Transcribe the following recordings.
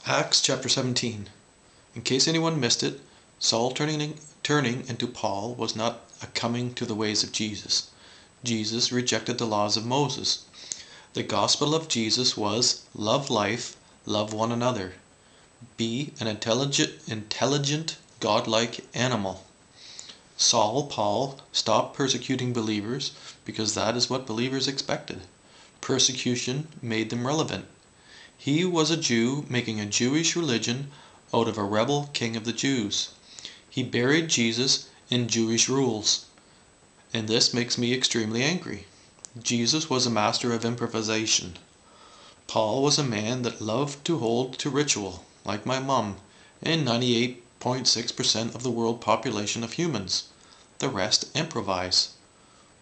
Acts chapter 17. In case anyone missed it, Saul turning into Paul was not a coming to the ways of Jesus. Jesus rejected the laws of Moses. The gospel of Jesus was love life, love one another. Be an intelligent, godlike animal. Saul Paul stopped persecuting believers because that is what believers expected. Persecution made them relevant. He was a Jew making a Jewish religion out of a rebel king of the Jews. He buried Jesus in Jewish rules, and this makes me extremely angry. Jesus was a master of improvisation. Paul was a man that loved to hold to ritual, like my mum, and 98.6% of the world population of humans. The rest improvise.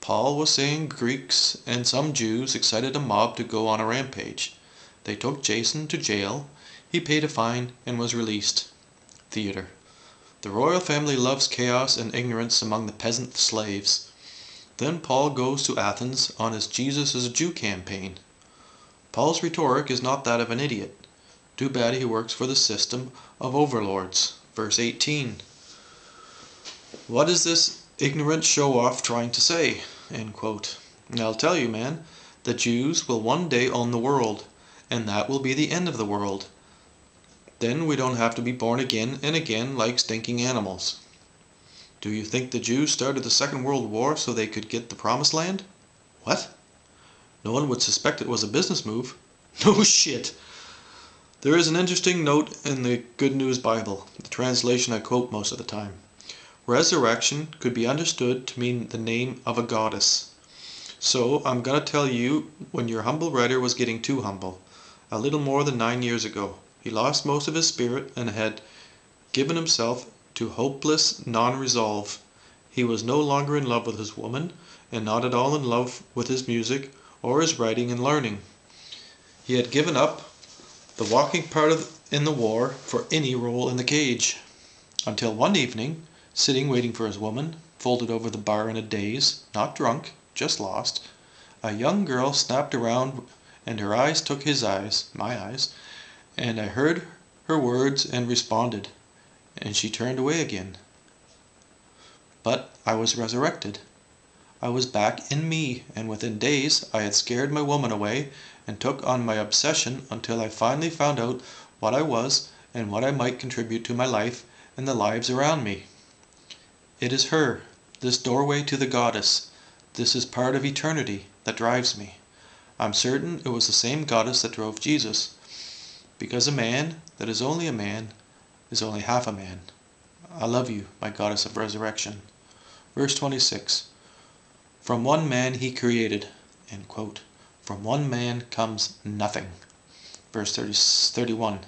Paul was saying Greeks and some Jews excited a mob to go on a rampage. They took Jason to jail, he paid a fine and was released. Theater. The royal family loves chaos and ignorance among the peasant slaves. Then Paul goes to Athens on his Jesus is a Jew campaign. Paul's rhetoric is not that of an idiot. Too bad he works for the system of overlords. Verse 18. What is this ignorant show-off trying to say? End quote. And I'll tell you, man, the Jews will one day own the world, and that will be the end of the world. Then we don't have to be born again and again like stinking animals. Do you think the Jews started the Second World War so they could get the Promised Land? What? No one would suspect it was a business move. No shit! There is an interesting note in the Good News Bible, the translation I quote most of the time. Resurrection could be understood to mean the name of a goddess. So I'm going to tell you when your humble writer was getting too humble. A little more than 9 years ago, he lost most of his spirit and had given himself to hopeless non-resolve. He was no longer in love with his woman, and not at all in love with his music or his writing and learning. He had given up the walking part in the war for any role in the cage. Until one evening, sitting waiting for his woman, folded over the bar in a daze, not drunk, just lost, a young girl snapped around and her eyes took his eyes, my eyes, and I heard her words and responded, and she turned away again. But I was resurrected. I was back in me, and within days I had scared my woman away and took on my obsession until I finally found out what I was and what I might contribute to my life and the lives around me. It is her, this doorway to the goddess, this is part of eternity that drives me. I'm certain it was the same goddess that drove Jesus, because a man that is only a man is only half a man. I love you, my goddess of resurrection. Verse 26. From one man he created, end quote. From one man comes nothing. Verse 31.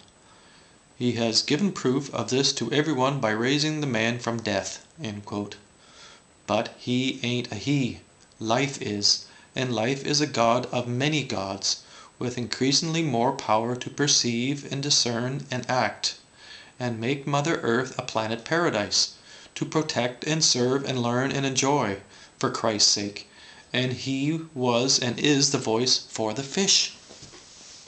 He has given proof of this to everyone by raising the man from death, end quote. But he ain't a he. Life is. And life is a god of many gods, with increasingly more power to perceive and discern and act, and make Mother Earth a planet paradise, to protect and serve and learn and enjoy, for Christ's sake. And he was and is the voice for the fish.